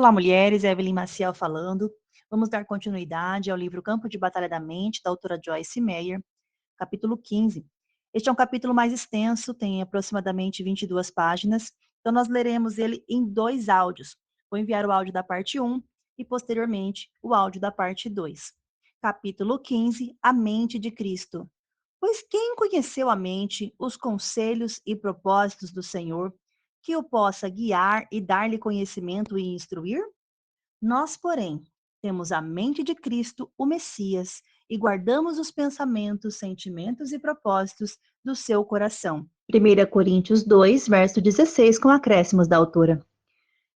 Olá, mulheres, Evelyn Maciel falando. Vamos dar continuidade ao livro Campo de Batalha da Mente, da autora Joyce Meyer, capítulo 15. Este é um capítulo mais extenso, tem aproximadamente 22 páginas, então nós leremos ele em 2 áudios. Vou enviar o áudio da parte 1 e, posteriormente, o áudio da parte 2. Capítulo 15, A Mente de Cristo. Pois quem conheceu a mente, os conselhos e propósitos do Senhor, que o possa guiar e dar-lhe conhecimento e instruir? Nós, porém, temos a mente de Cristo, o Messias, e guardamos os pensamentos, sentimentos e propósitos do seu coração. 1 Coríntios 2, verso 16, com acréscimos da autora.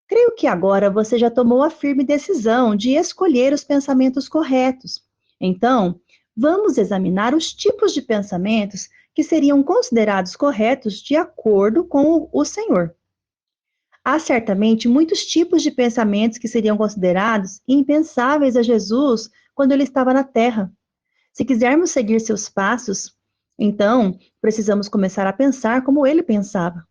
Creio que agora você já tomou a firme decisão de escolher os pensamentos corretos. Então, vamos examinar os tipos de pensamentos que seriam considerados corretos de acordo com o Senhor. Há certamente muitos tipos de pensamentos que seriam considerados impensáveis a Jesus quando ele estava na Terra. Se quisermos seguir seus passos, então precisamos começar a pensar como ele pensava.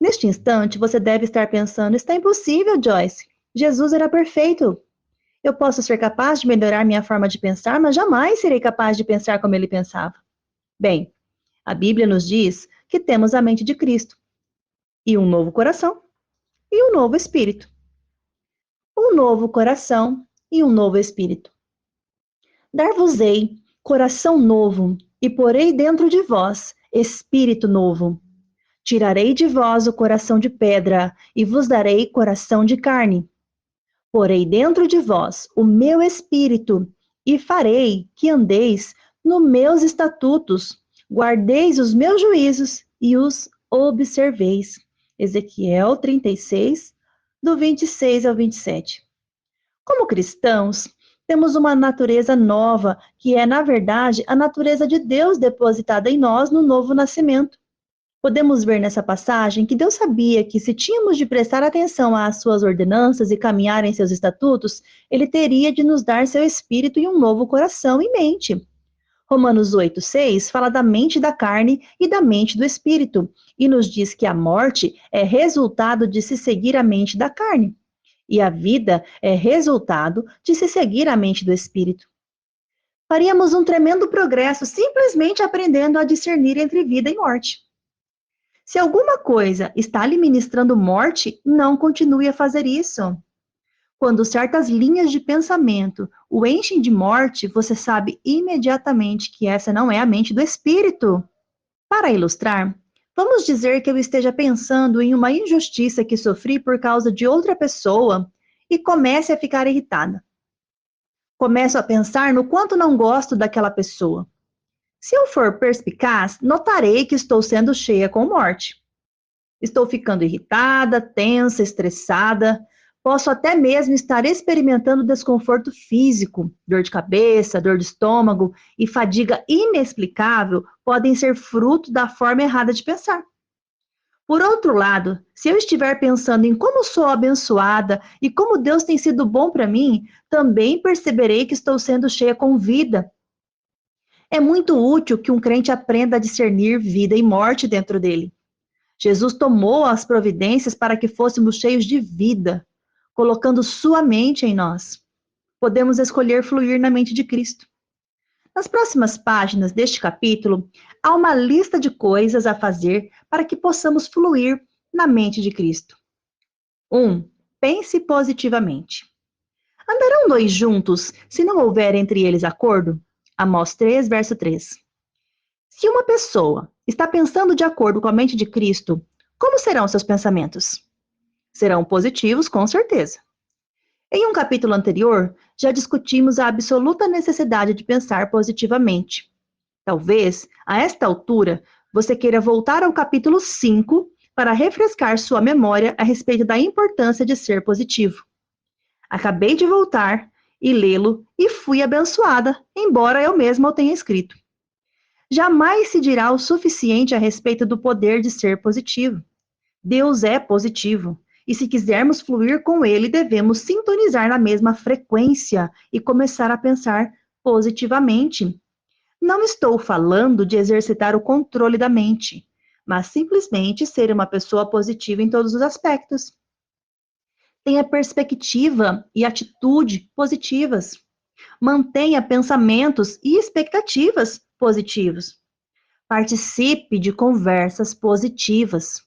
Neste instante, você deve estar pensando: está impossível, Joyce. Jesus era perfeito. Eu posso ser capaz de melhorar minha forma de pensar, mas jamais serei capaz de pensar como ele pensava. Bem, a Bíblia nos diz que temos a mente de Cristo e um novo coração e um novo espírito. Um novo coração e um novo espírito. Dar-vos-ei coração novo e porei dentro de vós espírito novo. Tirarei de vós o coração de pedra e vos darei coração de carne. Porei dentro de vós o meu espírito e farei que andeis nos meus estatutos, guardeis os meus juízos e os observeis. Ezequiel 36, do 26 ao 27. Como cristãos, temos uma natureza nova, que é, na verdade, a natureza de Deus depositada em nós no novo nascimento. Podemos ver nessa passagem que Deus sabia que, se tínhamos de prestar atenção às suas ordenanças e caminhar em seus estatutos, Ele teria de nos dar seu espírito e um novo coração e mente. Romanos 8,6 fala da mente da carne e da mente do espírito, e nos diz que a morte é resultado de se seguir a mente da carne, e a vida é resultado de se seguir a mente do espírito. Faríamos um tremendo progresso simplesmente aprendendo a discernir entre vida e morte. Se alguma coisa está lhe ministrando morte, não continue a fazer isso. Quando certas linhas de pensamento o enchem de morte, você sabe imediatamente que essa não é a mente do espírito. Para ilustrar, vamos dizer que eu esteja pensando em uma injustiça que sofri por causa de outra pessoa e comece a ficar irritada. Começo a pensar no quanto não gosto daquela pessoa. Se eu for perspicaz, notarei que estou sendo cheia com morte. Estou ficando irritada, tensa, estressada. Posso até mesmo estar experimentando desconforto físico, dor de cabeça, dor de estômago e fadiga inexplicável podem ser fruto da forma errada de pensar. Por outro lado, se eu estiver pensando em como sou abençoada e como Deus tem sido bom para mim, também perceberei que estou sendo cheia com vida. É muito útil que um crente aprenda a discernir vida e morte dentro dele. Jesus tomou as providências para que fôssemos cheios de vida, colocando sua mente em nós. Podemos escolher fluir na mente de Cristo. Nas próximas páginas deste capítulo, há uma lista de coisas a fazer para que possamos fluir na mente de Cristo. 1. Pense positivamente. Andarão dois juntos se não houver entre eles acordo? Amós 3, verso 3. Se uma pessoa está pensando de acordo com a mente de Cristo, como serão seus pensamentos? Serão positivos, com certeza. Em um capítulo anterior, já discutimos a absoluta necessidade de pensar positivamente. Talvez, a esta altura, você queira voltar ao capítulo 5 para refrescar sua memória a respeito da importância de ser positivo. Acabei de voltar e lê-lo e fui abençoada, embora eu mesma o tenha escrito. Jamais se dirá o suficiente a respeito do poder de ser positivo. Deus é positivo, e se quisermos fluir com Ele, devemos sintonizar na mesma frequência e começar a pensar positivamente. Não estou falando de exercitar o controle da mente, mas simplesmente ser uma pessoa positiva em todos os aspectos. Tenha perspectiva e atitude positivas. Mantenha pensamentos e expectativas positivos. Participe de conversas positivas.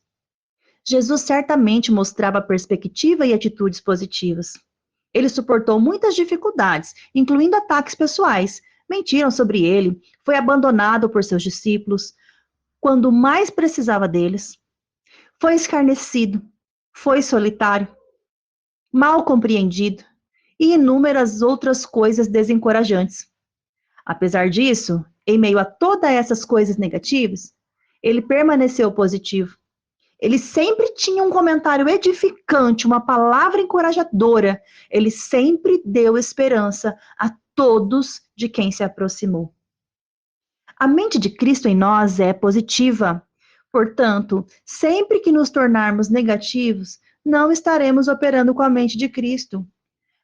Jesus certamente mostrava perspectiva e atitudes positivas. Ele suportou muitas dificuldades, incluindo ataques pessoais. Mentiram sobre ele, foi abandonado por seus discípulos quando mais precisava deles. Foi escarnecido, foi solitário, mal compreendido e inúmeras outras coisas desencorajantes. Apesar disso, em meio a todas essas coisas negativas, ele permaneceu positivo. Ele sempre tinha um comentário edificante, uma palavra encorajadora. Ele sempre deu esperança a todos de quem se aproximou. A mente de Cristo em nós é positiva. Portanto, sempre que nos tornarmos negativos, não estaremos operando com a mente de Cristo.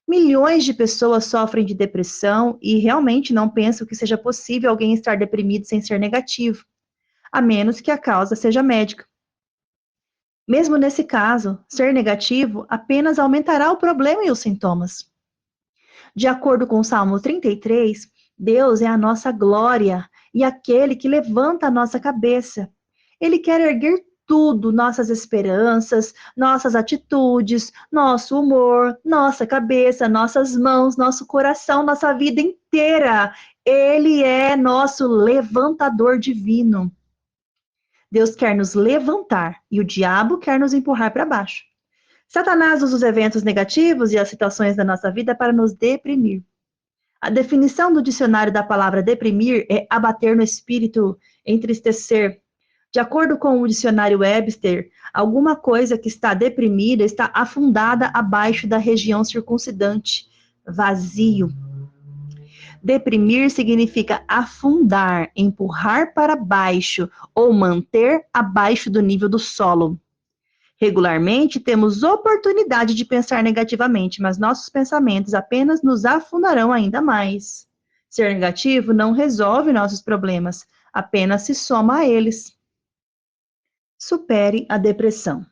Milhões de pessoas sofrem de depressão e realmente não pensam que seja possível alguém estar deprimido sem ser negativo, a menos que a causa seja médica. Mesmo nesse caso, ser negativo apenas aumentará o problema e os sintomas. De acordo com o Salmo 33, Deus é a nossa glória e aquele que levanta a nossa cabeça. Ele quer erguer tudo, nossas esperanças, nossas atitudes, nosso humor, nossa cabeça, nossas mãos, nosso coração, nossa vida inteira. Ele é nosso levantador divino. Deus quer nos levantar e o diabo quer nos empurrar para baixo. Satanás usa os eventos negativos e as situações da nossa vida para nos deprimir. A definição do dicionário da palavra deprimir é abater no espírito, entristecer. De acordo com o dicionário Webster, alguma coisa que está deprimida está afundada abaixo da região circundante, vazio. Deprimir significa afundar, empurrar para baixo ou manter abaixo do nível do solo. Regularmente temos oportunidade de pensar negativamente, mas nossos pensamentos apenas nos afundarão ainda mais. Ser negativo não resolve nossos problemas, apenas se soma a eles. Supere a depressão.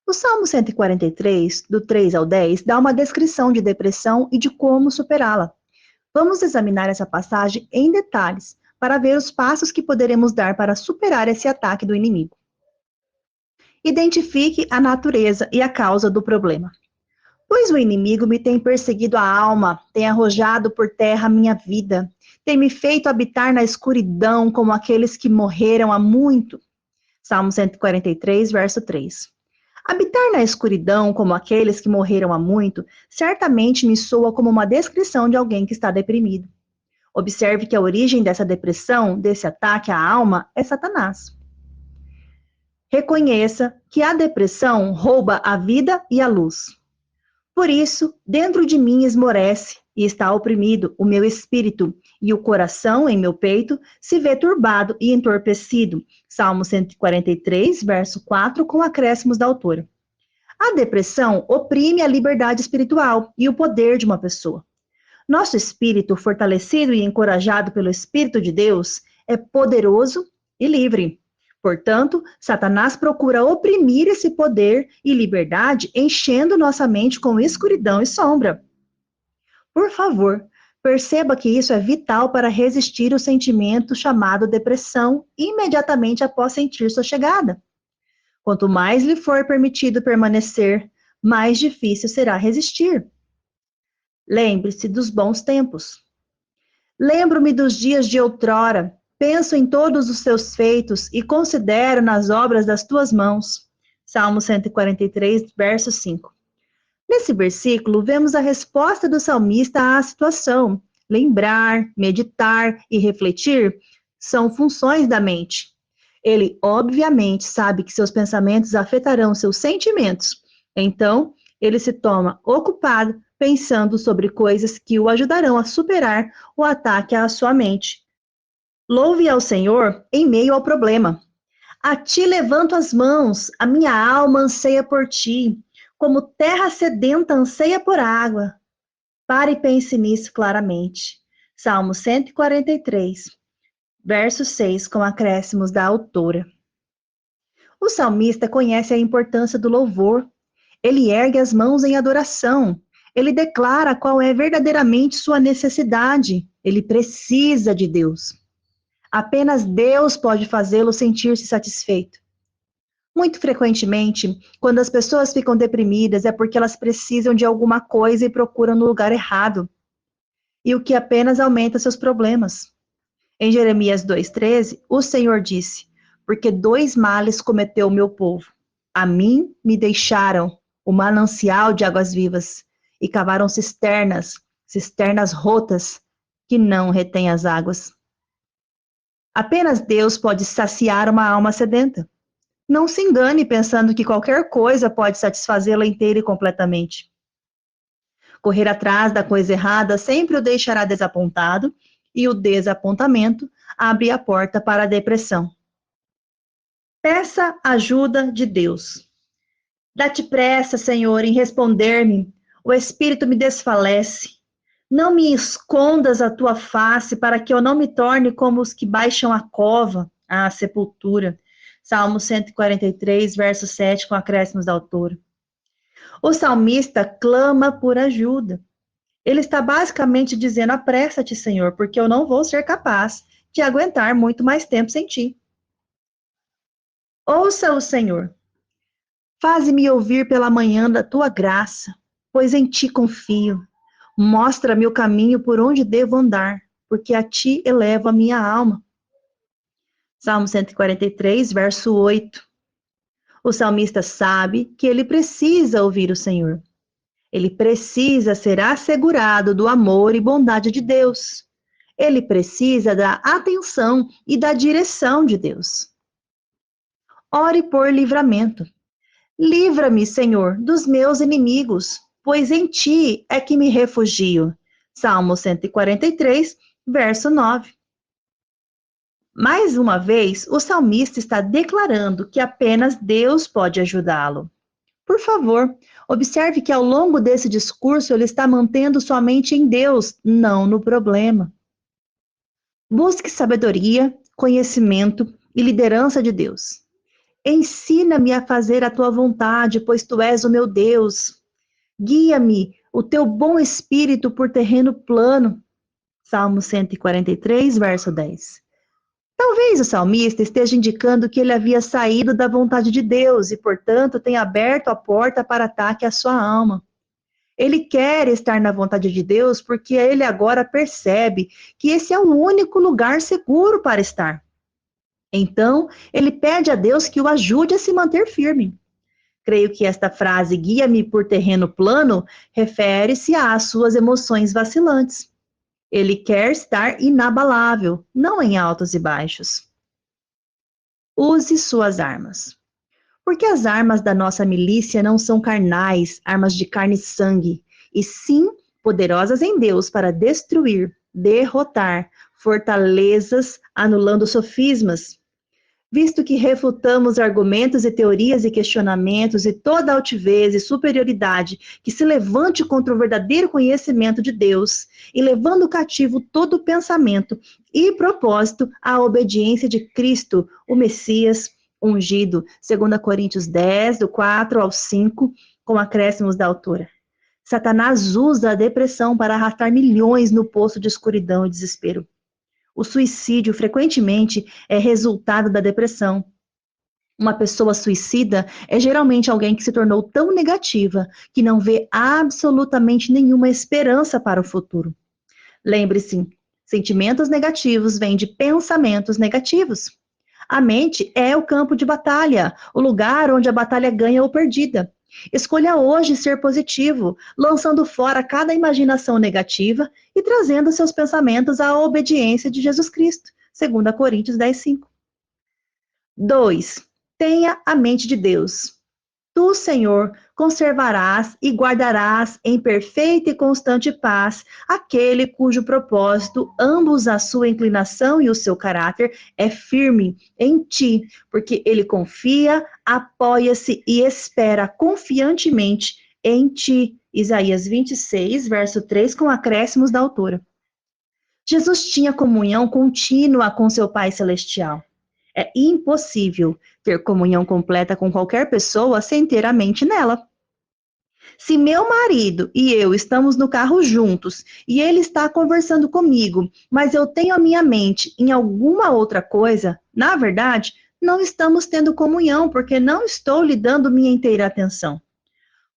O Salmo 143, do 3 ao 10, dá uma descrição de depressão e de como superá-la. Vamos examinar essa passagem em detalhes para ver os passos que poderemos dar para superar esse ataque do inimigo. Identifique a natureza e a causa do problema. Pois o inimigo me tem perseguido a alma, tem arrojado por terra a minha vida, tem me feito habitar na escuridão como aqueles que morreram há muito. Salmo 143, verso 3. Habitar na escuridão como aqueles que morreram há muito, certamente me soa como uma descrição de alguém que está deprimido. Observe que a origem dessa depressão, desse ataque à alma, é Satanás. Reconheça que a depressão rouba a vida e a luz. Por isso, dentro de mim esmorece e está oprimido o meu espírito, e o coração em meu peito se vê turbado e entorpecido. Salmo 143, verso 4, com acréscimos da autora. A depressão oprime a liberdade espiritual e o poder de uma pessoa. Nosso espírito, fortalecido e encorajado pelo Espírito de Deus, é poderoso e livre. Portanto, Satanás procura oprimir esse poder e liberdade, enchendo nossa mente com escuridão e sombra. Por favor, perceba que isso é vital para resistir ao sentimento chamado depressão imediatamente após sentir sua chegada. Quanto mais lhe for permitido permanecer, mais difícil será resistir. Lembre-se dos bons tempos. Lembro-me dos dias de outrora, penso em todos os teus feitos e considero nas obras das tuas mãos. Salmo 143, verso 5. Nesse versículo, vemos a resposta do salmista à situação. Lembrar, meditar e refletir são funções da mente. Ele, obviamente, sabe que seus pensamentos afetarão seus sentimentos. Então, ele se toma ocupado pensando sobre coisas que o ajudarão a superar o ataque à sua mente. Louve ao Senhor em meio ao problema. A ti levanto as mãos, a minha alma anseia por ti, como terra sedenta anseia por água. Pare e pense nisso claramente. Salmo 143, verso 6, com acréscimos da autora. O salmista conhece a importância do louvor. Ele ergue as mãos em adoração. Ele declara qual é verdadeiramente sua necessidade. Ele precisa de Deus. Apenas Deus pode fazê-lo sentir-se satisfeito. Muito frequentemente, quando as pessoas ficam deprimidas, é porque elas precisam de alguma coisa e procuram no lugar errado, e o que apenas aumenta seus problemas. Em Jeremias 2,13, o Senhor disse: porque dois males cometeu o meu povo. A mim me deixaram o manancial de águas vivas, e cavaram cisternas, cisternas rotas, que não retêm as águas. Apenas Deus pode saciar uma alma sedenta. Não se engane pensando que qualquer coisa pode satisfazê-la inteira e completamente. Correr atrás da coisa errada sempre o deixará desapontado, e o desapontamento abre a porta para a depressão. Peça ajuda de Deus. Dá-te pressa, Senhor, em responder-me. O espírito me desfalece. Não me escondas a tua face, para que eu não me torne como os que baixam a cova, a sepultura. Salmo 143, verso 7, com acréscimos da autora. O salmista clama por ajuda. Ele está basicamente dizendo: apressa-te, Senhor, porque eu não vou ser capaz de aguentar muito mais tempo sem ti. Ouça o Senhor. Faze-me ouvir pela manhã da tua graça, pois em ti confio. Mostra-me o caminho por onde devo andar, porque a ti elevo a minha alma. Salmo 143, verso 8. O salmista sabe que ele precisa ouvir o Senhor. Ele precisa ser assegurado do amor e bondade de Deus. Ele precisa da atenção e da direção de Deus. Ore por livramento. Livra-me, Senhor, dos meus inimigos, pois em ti é que me refugio. Salmo 143, verso 9. Mais uma vez, o salmista está declarando que apenas Deus pode ajudá-lo. Por favor, observe que ao longo desse discurso ele está mantendo sua mente em Deus, não no problema. Busque sabedoria, conhecimento e liderança de Deus. Ensina-me a fazer a tua vontade, pois tu és o meu Deus. Guia-me, o teu bom espírito, por terreno plano. Salmo 143, verso 10. Talvez o salmista esteja indicando que ele havia saído da vontade de Deus e, portanto, tenha aberto a porta para ataque à sua alma. Ele quer estar na vontade de Deus porque ele agora percebe que esse é o único lugar seguro para estar. Então, ele pede a Deus que o ajude a se manter firme. Creio que esta frase, guia-me por terreno plano, refere-se às suas emoções vacilantes. Ele quer estar inabalável, não em altos e baixos. Use suas armas. Porque as armas da nossa milícia não são carnais, armas de carne e sangue, e sim poderosas em Deus para destruir, derrotar fortalezas, anulando sofismas. Visto que refutamos argumentos e teorias e questionamentos e toda altivez e superioridade que se levante contra o verdadeiro conhecimento de Deus, e levando cativo todo pensamento e propósito à obediência de Cristo, o Messias ungido, 2 Coríntios 10, do 4 ao 5, com acréscimos da autora. Satanás usa a depressão para arrastar milhões no poço de escuridão e desespero. O suicídio frequentemente é resultado da depressão. Uma pessoa suicida é geralmente alguém que se tornou tão negativa que não vê absolutamente nenhuma esperança para o futuro. Lembre-se, sentimentos negativos vêm de pensamentos negativos. A mente é o campo de batalha, o lugar onde a batalha ganha ou perdida. Escolha hoje ser positivo, lançando fora cada imaginação negativa e trazendo seus pensamentos à obediência de Jesus Cristo, 2 Coríntios 10, 5. 2. Tenha a mente de Deus. Tu, Senhor, conservarás e guardarás em perfeita e constante paz aquele cujo propósito, ambos a sua inclinação e o seu caráter, é firme em ti, porque ele confia, apoia-se e espera confiantemente em ti. Isaías 26, verso 3, com acréscimos da autora. Jesus tinha comunhão contínua com seu Pai Celestial. É impossível ter comunhão completa com qualquer pessoa sem ter a mente nela. Se meu marido e eu estamos no carro juntos e ele está conversando comigo, mas eu tenho a minha mente em alguma outra coisa, na verdade, não estamos tendo comunhão porque não estou lhe dando minha inteira atenção.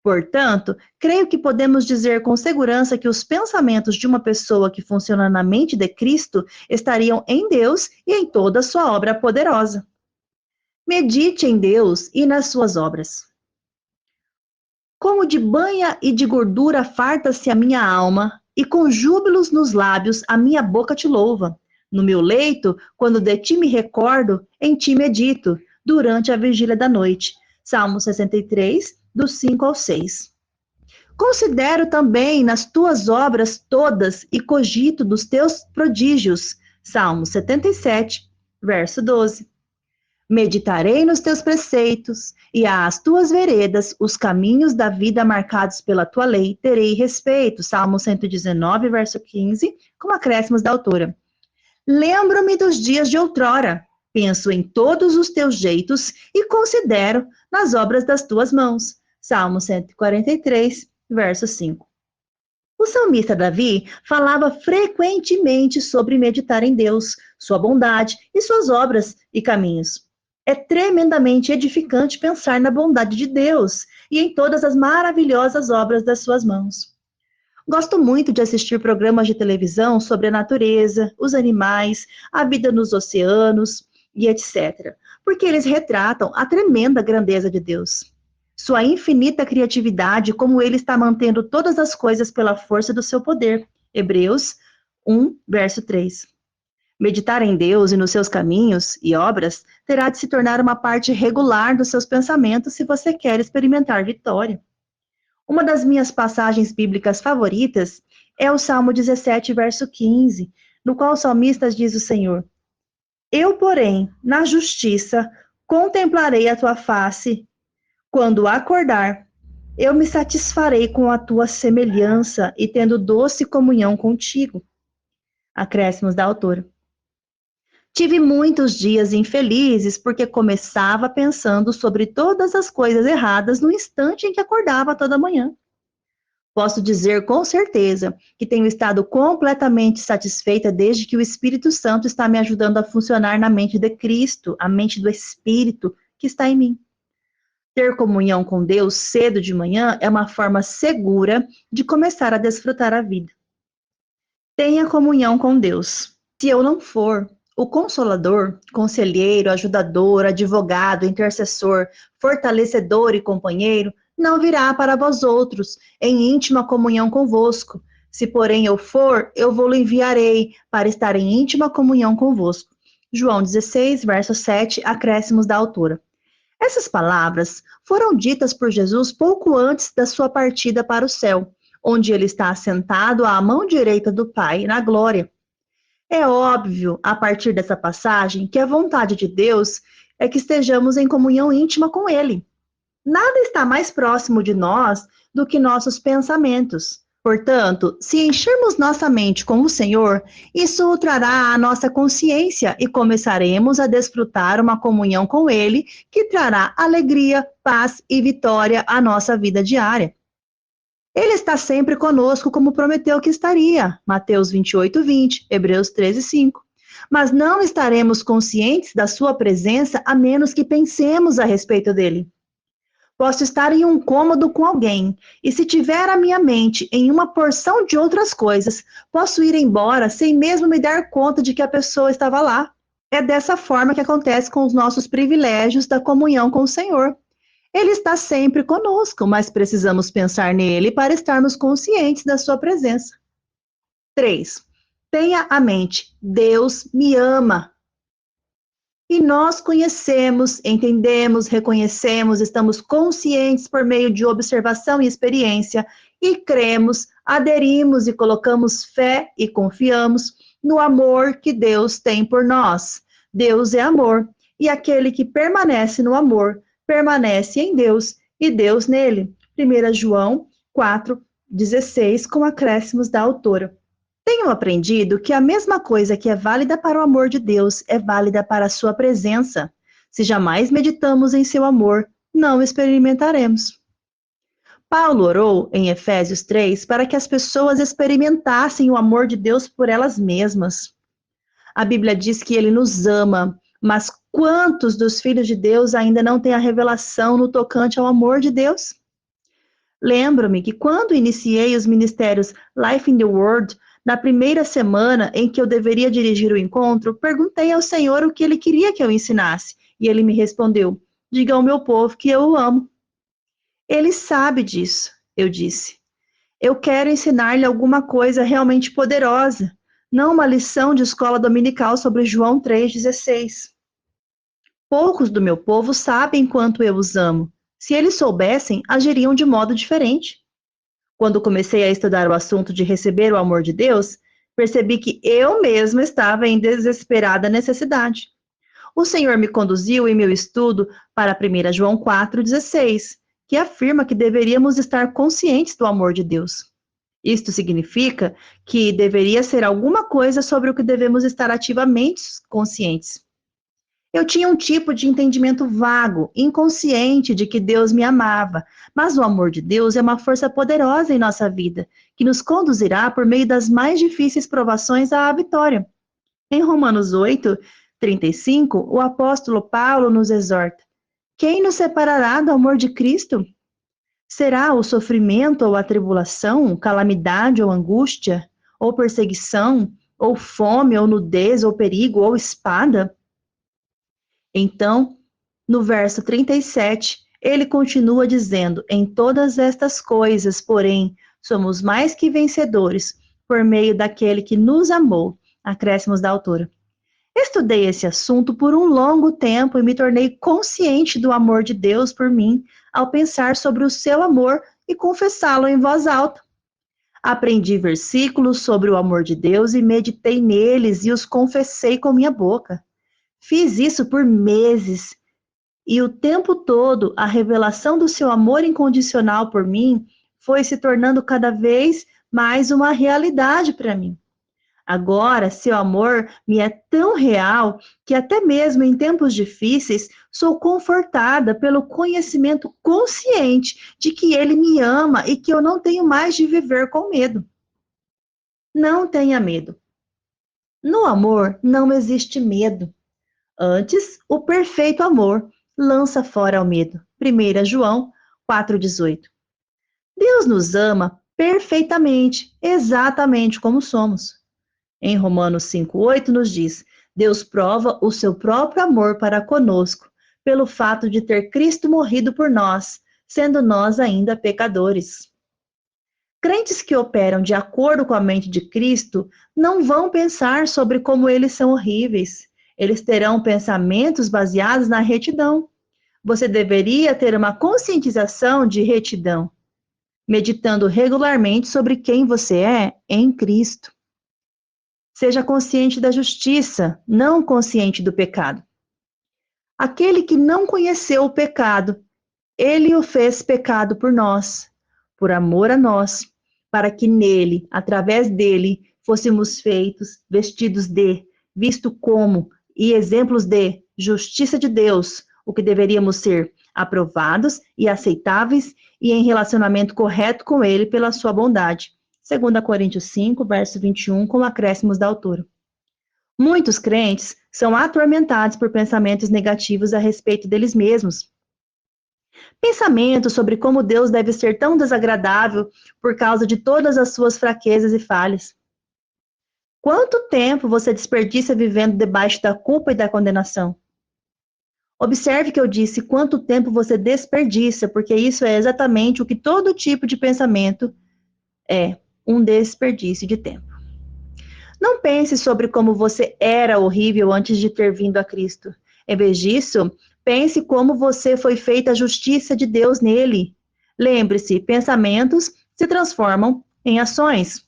Portanto, creio que podemos dizer com segurança que os pensamentos de uma pessoa que funciona na mente de Cristo estariam em Deus e em toda a sua obra poderosa. Medite em Deus e nas suas obras. Como de banha e de gordura farta-se a minha alma, e com júbilos nos lábios a minha boca te louva. No meu leito, quando de ti me recordo, em ti medito, durante a vigília da noite. Salmo 63, do 5 ao 6. Considero também nas tuas obras todas e cogito dos teus prodígios. Salmo 77, verso 12. Meditarei nos teus preceitos, e às tuas veredas, os caminhos da vida marcados pela tua lei, terei respeito. Salmo 119, verso 15, com acréscimos da autora. Lembro-me dos dias de outrora, penso em todos os teus jeitos e considero nas obras das tuas mãos. Salmo 143, verso 5. O salmista Davi falava frequentemente sobre meditar em Deus, sua bondade e suas obras e caminhos. É tremendamente edificante pensar na bondade de Deus e em todas as maravilhosas obras das suas mãos. Gosto muito de assistir programas de televisão sobre a natureza, os animais, a vida nos oceanos e etc., porque eles retratam a tremenda grandeza de Deus. Sua infinita criatividade, como ele está mantendo todas as coisas pela força do seu poder. Hebreus 1, verso 3. Meditar em Deus e nos seus caminhos e obras terá de se tornar uma parte regular dos seus pensamentos se você quer experimentar vitória. Uma das minhas passagens bíblicas favoritas é o Salmo 17, verso 15, no qual o salmista diz o Senhor: Eu, porém, na justiça, contemplarei a tua face. Quando acordar, eu me satisfarei com a tua semelhança e tendo doce comunhão contigo. Acréscimos da autora. Tive muitos dias infelizes porque começava pensando sobre todas as coisas erradas no instante em que acordava toda manhã. Posso dizer com certeza que tenho estado completamente satisfeita desde que o Espírito Santo está me ajudando a funcionar na mente de Cristo, a mente do Espírito que está em mim. Ter comunhão com Deus cedo de manhã é uma forma segura de começar a desfrutar a vida. Tenha comunhão com Deus. Se eu não for, o consolador, conselheiro, ajudador, advogado, intercessor, fortalecedor e companheiro, não virá para vós outros, em íntima comunhão convosco. Se, porém, eu for, eu vou-lo enviarei, para estar em íntima comunhão convosco. João 16, verso 7, acréscimos da autora. Essas palavras foram ditas por Jesus pouco antes da sua partida para o céu, onde ele está assentado à mão direita do Pai na glória. É óbvio, a partir dessa passagem, que a vontade de Deus é que estejamos em comunhão íntima com Ele. Nada está mais próximo de nós do que nossos pensamentos. Portanto, se enchermos nossa mente com o Senhor, isso o trará à nossa consciência e começaremos a desfrutar uma comunhão com Ele que trará alegria, paz e vitória à nossa vida diária. Ele está sempre conosco como prometeu que estaria. Mateus 28, 20, Hebreus 13, 5. Mas não estaremos conscientes da sua presença a menos que pensemos a respeito dele. Posso estar em um cômodo com alguém, e se tiver a minha mente em uma porção de outras coisas, posso ir embora sem mesmo me dar conta de que a pessoa estava lá. É dessa forma que acontece com os nossos privilégios da comunhão com o Senhor. Ele está sempre conosco, mas precisamos pensar nele para estarmos conscientes da sua presença. 3. Tenha a mente, Deus me ama. E nós conhecemos, entendemos, reconhecemos, estamos conscientes por meio de observação e experiência, e cremos, aderimos e colocamos fé e confiamos no amor que Deus tem por nós. Deus é amor, e aquele que permanece no amor, permanece em Deus e Deus nele. 1 João 4, 16, com acréscimos da autora. Tenho aprendido que a mesma coisa que é válida para o amor de Deus é válida para a sua presença. Se jamais meditamos em seu amor, não experimentaremos. Paulo orou em Efésios 3 para que as pessoas experimentassem o amor de Deus por elas mesmas. A Bíblia diz que ele nos ama, mas quantos dos filhos de Deus ainda não têm a revelação no tocante ao amor de Deus? Lembro-me que quando iniciei os ministérios Life in the World, na primeira semana em que eu deveria dirigir o encontro, perguntei ao Senhor o que ele queria que eu ensinasse, e ele me respondeu: diga ao meu povo que eu o amo. Ele sabe disso, eu disse. Eu quero ensinar-lhe alguma coisa realmente poderosa, não uma lição de escola dominical sobre João 3,16. Poucos do meu povo sabem quanto eu os amo. Se eles soubessem, agiriam de modo diferente. Quando comecei a estudar o assunto de receber o amor de Deus, percebi que eu mesma estava em desesperada necessidade. O Senhor me conduziu em meu estudo para 1 João 4,16, que afirma que deveríamos estar conscientes do amor de Deus. Isto significa que deveria ser alguma coisa sobre o que devemos estar ativamente conscientes. Eu tinha um tipo de entendimento vago, inconsciente de que Deus me amava, mas o amor de Deus é uma força poderosa em nossa vida, que nos conduzirá por meio das mais difíceis provações à vitória. Em Romanos 8:35, o apóstolo Paulo nos exorta: quem nos separará do amor de Cristo? Será o sofrimento ou a tribulação, calamidade ou angústia, ou perseguição, ou fome, ou nudez, ou perigo, ou espada? Então, no verso 37, ele continua dizendo: em todas estas coisas, porém, somos mais que vencedores por meio daquele que nos amou. Acréscimos da autora. Estudei esse assunto por um longo tempo e me tornei consciente do amor de Deus por mim ao pensar sobre o seu amor e confessá-lo em voz alta. Aprendi versículos sobre o amor de Deus e meditei neles e os confessei com minha boca. Fiz isso por meses e o tempo todo a revelação do seu amor incondicional por mim foi se tornando cada vez mais uma realidade para mim. Agora, seu amor me é tão real que até mesmo em tempos difíceis sou confortada pelo conhecimento consciente de que ele me ama e que eu não tenho mais de viver com medo. Não tenha medo. No amor não existe medo. Antes, o perfeito amor lança fora o medo. 1 João 4,18. Deus nos ama perfeitamente, exatamente como somos. Em Romanos 5,8 nos diz: Deus prova o seu próprio amor para conosco, pelo fato de ter Cristo morrido por nós, sendo nós ainda pecadores. Crentes que operam de acordo com a mente de Cristo não vão pensar sobre como eles são horríveis. Eles terão pensamentos baseados na retidão. Você deveria ter uma conscientização de retidão, meditando regularmente sobre quem você é em Cristo. Seja consciente da justiça, não consciente do pecado. Aquele que não conheceu o pecado, ele o fez pecado por nós, por amor a nós, para que nele, através dele, fôssemos feitos, vestidos de, visto como e exemplos de justiça de Deus, o que deveríamos ser aprovados e aceitáveis e em relacionamento correto com ele pela sua bondade. 2 Coríntios 5, verso 21, com acréscimos da autora. Muitos crentes são atormentados por pensamentos negativos a respeito deles mesmos. Pensamentos sobre como Deus deve ser tão desagradável por causa de todas as suas fraquezas e falhas. Quanto tempo você desperdiça vivendo debaixo da culpa e da condenação? Observe que eu disse quanto tempo você desperdiça, porque isso é exatamente o que todo tipo de pensamento é. Um desperdício de tempo. Não pense sobre como você era horrível antes de ter vindo a Cristo. Em vez disso, pense como você foi feita a justiça de Deus nele. Lembre-se, pensamentos se transformam em ações.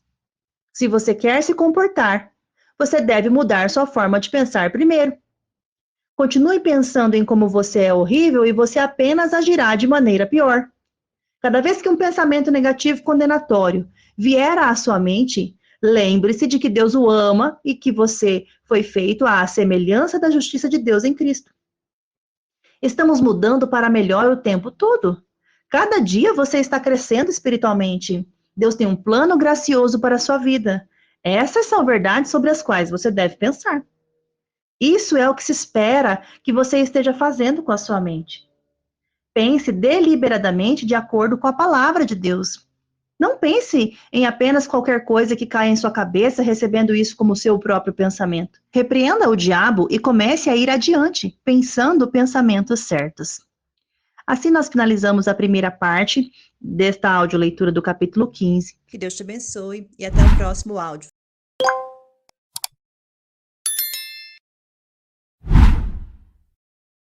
Se você quer se comportar, você deve mudar sua forma de pensar primeiro. Continue pensando em como você é horrível e você apenas agirá de maneira pior. Cada vez que um pensamento negativo condenatório vier à sua mente, lembre-se de que Deus o ama e que você foi feito à semelhança da justiça de Deus em Cristo. Estamos mudando para melhor o tempo todo. Cada dia você está crescendo espiritualmente. Deus tem um plano gracioso para a sua vida. Essas são verdades sobre as quais você deve pensar. Isso é o que se espera que você esteja fazendo com a sua mente. Pense deliberadamente de acordo com a palavra de Deus. Não pense em apenas qualquer coisa que caia em sua cabeça, recebendo isso como seu próprio pensamento. Repreenda o diabo e comece a ir adiante, pensando pensamentos certos. Assim nós finalizamos a primeira parte desta audioleitura do capítulo 15. Que Deus te abençoe e até o próximo áudio.